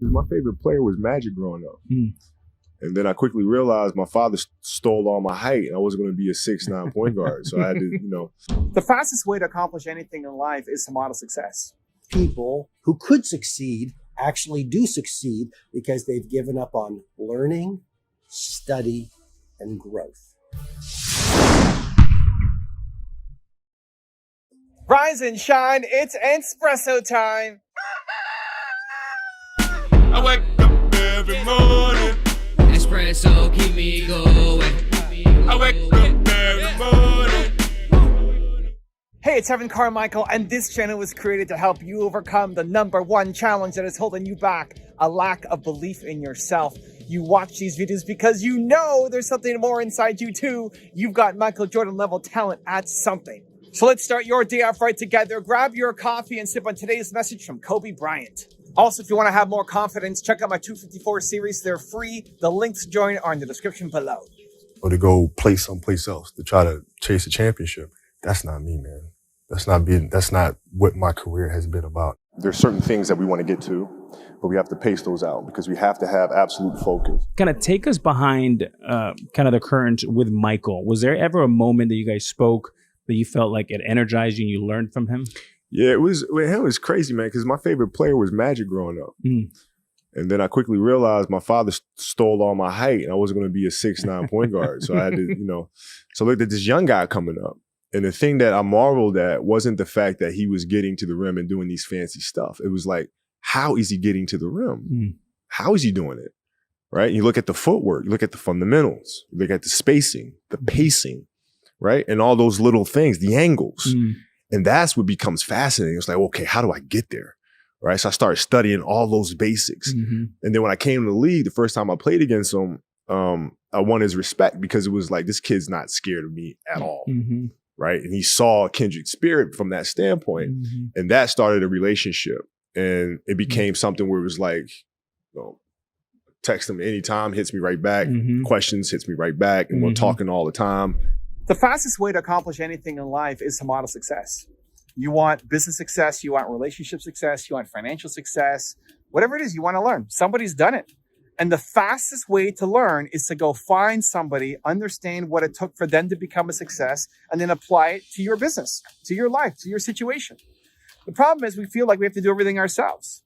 My favorite player was Magic growing up. Mm. And then I quickly realized my father stole all my height and I wasn't going to be a 6'9" point guard. So I had to, The fastest way to accomplish anything in life is to model success. People who could succeed actually do succeed because they've given up on learning, study, and growth. Rise and shine, it's Entspresso time. I wake up every morning. Espresso, keep me going. I wake up every morning. Hey, it's Evan Carmichael, and this channel was created to help you overcome the #1 challenge that is holding you back, a lack of belief in yourself. You watch these videos because you know there's something more inside you too. You've got Michael Jordan level talent at something. So let's start your day off right together. Grab your coffee and sip on today's message from Kobe Bryant. Also, if you want to have more confidence, check out my 254 series. They're free. The links to join are in the description below. or to go play someplace else to try to chase a championship. That's not me, man. That's not what my career has been about. There's certain things that we want to get to, but we have to pace those out because we have to have absolute focus. Kind of take us behind kind of the current with Michael. Was there ever a moment that you guys spoke that you felt like it energized you and you learned from him? Yeah, it was crazy, man, because my favorite player was Magic growing up. Mm. And then I quickly realized my father stole all my height and I wasn't going to be a 6'9" point guard. So I had to, so I looked at this young guy coming up. And the thing that I marveled at wasn't the fact that he was getting to the rim and doing these fancy stuff. It was like, how is he getting to the rim? Mm. How is he doing it? Right? And you look at the footwork, you look at the fundamentals, you look at the spacing, the pacing, right? And all those little things, the angles. Mm. And that's what becomes fascinating. It's like, okay, how do I get there? Right. So I started studying all those basics. Mm-hmm. And then when I came to the league, the first time I played against him, I won his respect because it was like, this kid's not scared of me at all. Mm-hmm. Right. And he saw kindred spirit from that standpoint. Mm-hmm. And that started a relationship. And it became something where it was like, text him anytime, hits me right back. Mm-hmm. Questions, hits me right back. And we're talking all the time. The fastest way to accomplish anything in life is to model success. You want business success, you want relationship success, you want financial success, whatever it is you want to learn. Somebody's done it. And the fastest way to learn is to go find somebody, understand what it took for them to become a success, and then apply it to your business, to your life, to your situation. The problem is we feel like we have to do everything ourselves.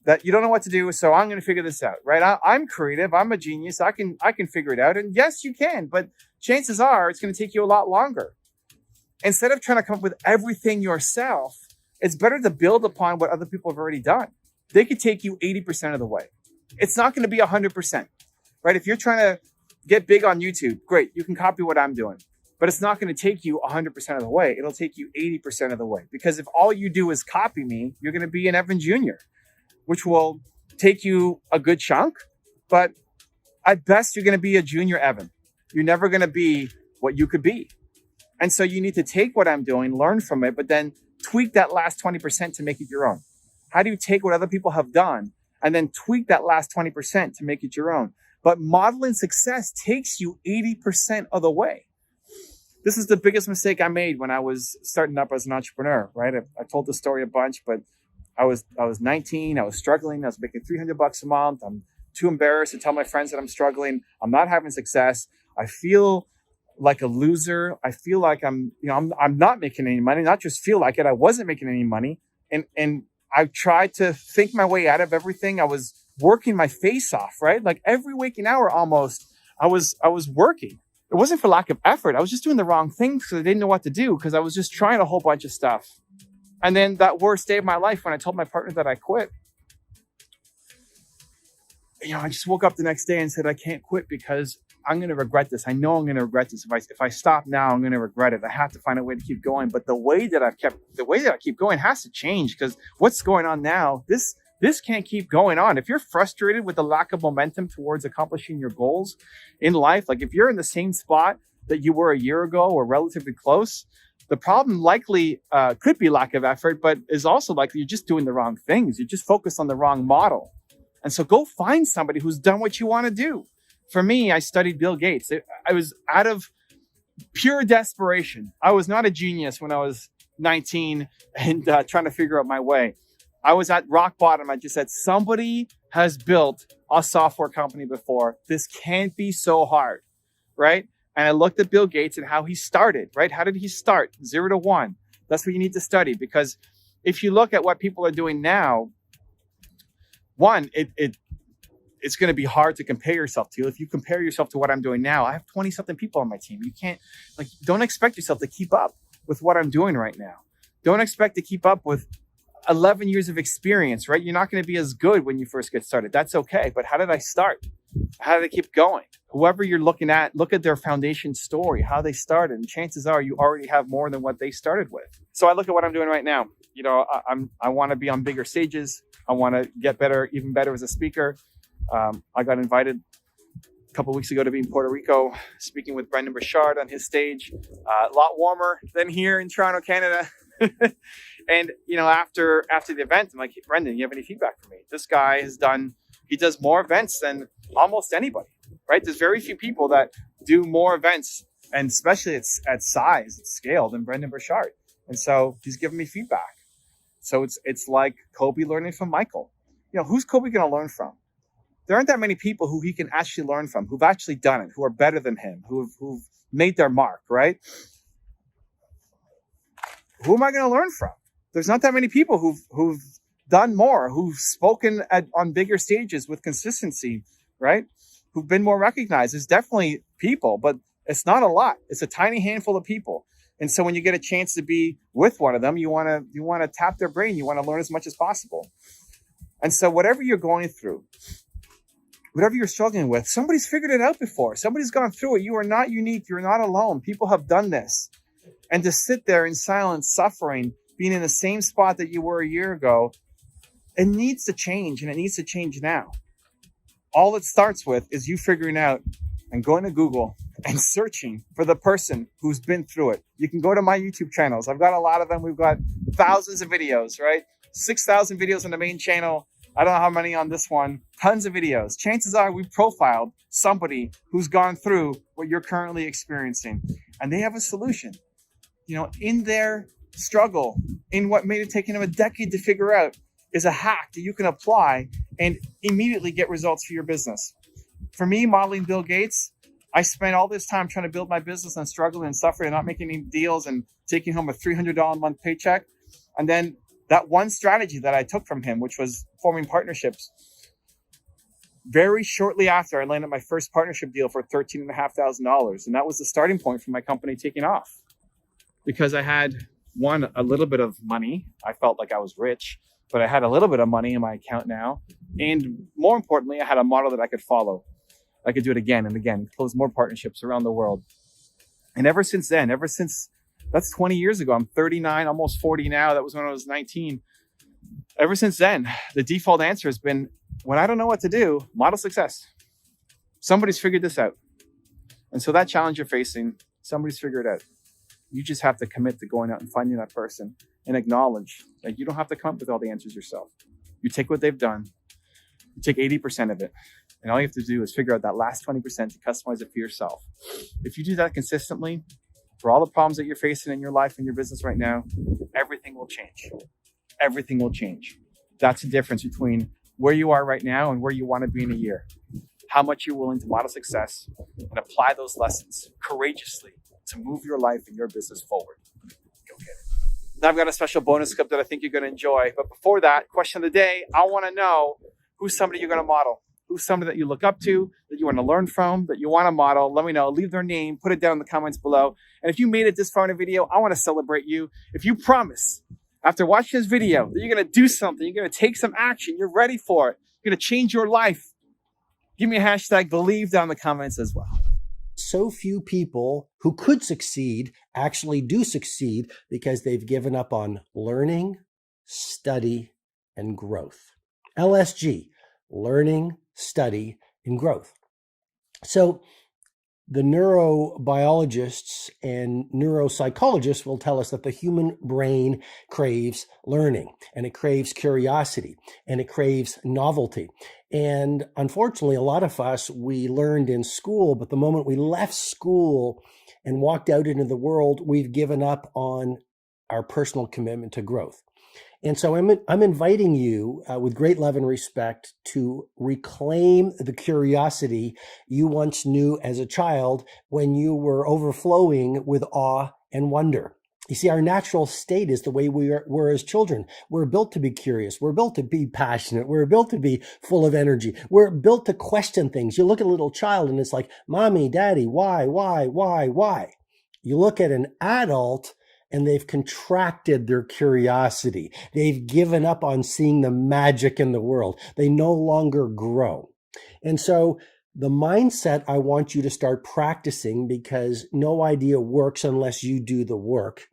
That you don't know what to do, so I'm going to figure this out, right? I'm creative, I'm a genius, I can figure it out. And yes, you can, but chances are it's going to take you a lot longer. Instead of trying to come up with everything yourself, it's better to build upon what other people have already done. They could take you 80% of the way. It's not going to be 100%, right? If you're trying to get big on YouTube, great, you can copy what I'm doing, but it's not going to take you 100% of the way. It'll take you 80% of the way, because if all you do is copy me, you're going to be an Evan Jr., which will take you a good chunk, but at best, you're going to be a junior Evan. You're never going to be what you could be. And so you need to take what I'm doing, learn from it, but then tweak that last 20% to make it your own. How do you take what other people have done and then tweak that last 20% to make it your own? But modeling success takes you 80% of the way. This is the biggest mistake I made when I was starting up as an entrepreneur, right? I told the story a bunch, but I was 19, I was struggling, I was making $300 a month. I'm too embarrassed to tell my friends that I'm struggling. I'm not having success. I feel like a loser. I feel like I'm not making any money. Not just feel like it, I wasn't making any money. And I tried to think my way out of everything. I was working my face off, right? Like every waking hour almost, I was working. It wasn't for lack of effort. I was just doing the wrong things because I didn't know what to do, because I was just trying a whole bunch of stuff. And then that worst day of my life, when I told my partner that I quit, I just woke up the next day and said, I can't quit because I'm going to regret this. I know I'm going to regret this. If I stop now, I'm going to regret it. I have to find a way to keep going. But the way that I keep going has to change, because what's going on now, this can't keep going on. If you're frustrated with the lack of momentum towards accomplishing your goals in life, like if you're in the same spot that you were a year ago or relatively close, the problem likely could be lack of effort, but is also likely you're just doing the wrong things. You're just focused on the wrong model. And so go find somebody who's done what you want to do. For me, I studied Bill Gates. I was out of pure desperation. I was not a genius when I was 19 and trying to figure out my way. I was at rock bottom. I just said, somebody has built a software company before. This can't be so hard, right? And I looked at Bill Gates and how he started, right? How did he start? 0 to 1. That's what you need to study, because if you look at what people are doing now, one, it's going to be hard to compare yourself to. If you compare yourself to what I'm doing now, I have 20 something people on my team. You can't, don't expect yourself to keep up with what I'm doing right now. Don't expect to keep up with 11 years of experience, right? You're not going to be as good when you first get started. That's okay. But how did I start? How did I keep going? Whoever you're looking at, look at their foundation story, how they started. And chances are you already have more than what they started with. So I look at what I'm doing right now. You know, I want to be on bigger stages. I want to get better, even better as a speaker. I got invited a couple of weeks ago to be in Puerto Rico, speaking with Brendan Burchard on his stage. A lot warmer than here in Toronto, Canada. And, you know, after the event, I'm like, hey, Brendan, you have any feedback for me? This guy he does more events than almost anybody, right? There's very few people that do more events, and especially at size, at scale, than Brendan Burchard. And so he's giving me feedback. So it's like Kobe learning from Michael. You know, who's Kobe going to learn from? There aren't that many people who he can actually learn from, who've actually done it, who are better than him, who've made their mark, right? Who am I going to learn from? There's not that many people who've done more, who've spoken on bigger stages with consistency, right? Who've been more recognized. There's definitely people, but it's not a lot. It's a tiny handful of people. And so when you get a chance to be with one of them, you want to tap their brain. You want to learn as much as possible. And so whatever you're going through, whatever you're struggling with, somebody's figured it out before. Somebody's gone through it. You are not unique. You're not alone. People have done this. And to sit there in silence, suffering, being in the same spot that you were a year ago, it needs to change, and it needs to change now. All it starts with is you figuring out and going to Google and searching for the person who's been through it. You can go to my YouTube channels. I've got a lot of them. We've got thousands of videos, right? 6,000 videos on the main channel. I don't know how many on this one. Tons of videos. Chances are we've profiled somebody who's gone through what you're currently experiencing, and they have a solution. You know, in their struggle, in what may have taken them a decade to figure out, is a hack that you can apply and immediately get results for your business. For me, modeling Bill Gates, I spent all this time trying to build my business and struggling and suffering and not making any deals and taking home a $300 a month paycheck. And then that one strategy that I took from him, which was forming partnerships, very shortly after I landed my first partnership deal for $13,500. And that was the starting point for my company taking off. Because I had, one, a little bit of money. I felt like I was rich, but I had a little bit of money in my account now. And more importantly, I had a model that I could follow. I could do it again and again, close more partnerships around the world. And ever since then, that's 20 years ago. I'm 39, almost 40 now. That was when I was 19. Ever since then, the default answer has been, when I don't know what to do, model success. Somebody's figured this out. And so that challenge you're facing, somebody's figured it out. You just have to commit to going out and finding that person and acknowledge that you don't have to come up with all the answers yourself. You take what they've done, you take 80% of it, and all you have to do is figure out that last 20% to customize it for yourself. If you do that consistently, for all the problems that you're facing in your life and your business right now, everything will change. Everything will change. That's the difference between where you are right now and where you want to be in a year. How much you're willing to model success and apply those lessons courageously to move your life and your business forward. Go get it. Now I've got a special bonus clip that I think you're going to enjoy. But before that, question of the day, I want to know who's somebody you're going to model. Who's somebody that you look up to, that you want to learn from, that you want to model. Let me know. Leave their name. Put it down in the comments below. And if you made it this far in a video, I want to celebrate you. If you promise, after watching this video, that you're going to do something, you're going to take some action, you're ready for it, you're going to change your life, give me a hashtag believe down in the comments as well. So few people who could succeed actually do succeed because they've given up on learning, study, and growth. LSG, learning, study, and growth. So the neurobiologists and neuropsychologists will tell us that the human brain craves learning, and it craves curiosity, and it craves novelty. And unfortunately, a lot of us, we learned in school, but the moment we left school and walked out into the world, we've given up on our personal commitment to growth. And so I'm inviting you with great love and respect to reclaim the curiosity you once knew as a child when you were overflowing with awe and wonder. You see, our natural state is the way we're as children. We're built to be curious. We're built to be passionate. We're built to be full of energy. We're built to question things. You look at a little child and it's like, mommy, daddy, why? You look at an adult and they've contracted their curiosity. They've given up on seeing the magic in the world. They no longer grow. And so the mindset I want you to start practicing, because no idea works unless you do the work.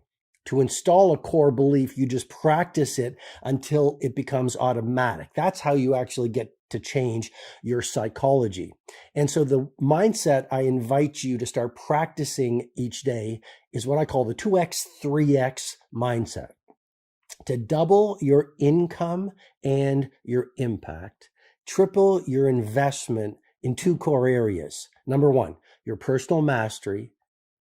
To install a core belief, you just practice it until it becomes automatic. That's how you actually get to change your psychology. And so the mindset I invite you to start practicing each day is what I call the 2X, 3X mindset. To double your income and your impact, triple your investment in 2 core areas. Number 1, your personal mastery,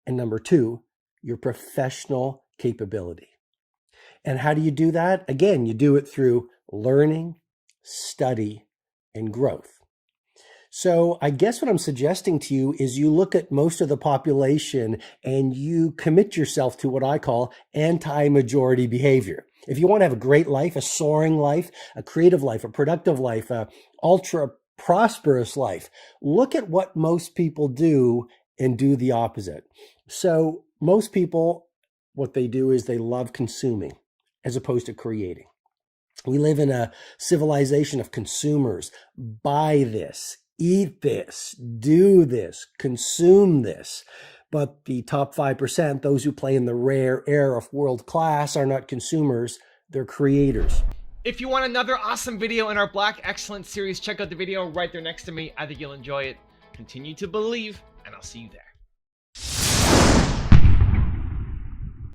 and number 2, your professional capability. And how do you do that? Again, you do it through learning, study, and growth. So I guess what I'm suggesting to you is you look at most of the population and you commit yourself to what I call anti-majority behavior. If you want to have a great life, a soaring life, a creative life, a productive life, a ultra prosperous life, look at what most people do and do the opposite. So most people, what they do is they love consuming as opposed to creating. We live in a civilization of consumers. Buy this, eat this, do this, consume this. But the top 5%, those who play in the rare air of world class, are not consumers, they're creators. If you want another awesome video in our Black Excellence series, check out the video right there next to me. I think you'll enjoy it. Continue to believe, and I'll see you there.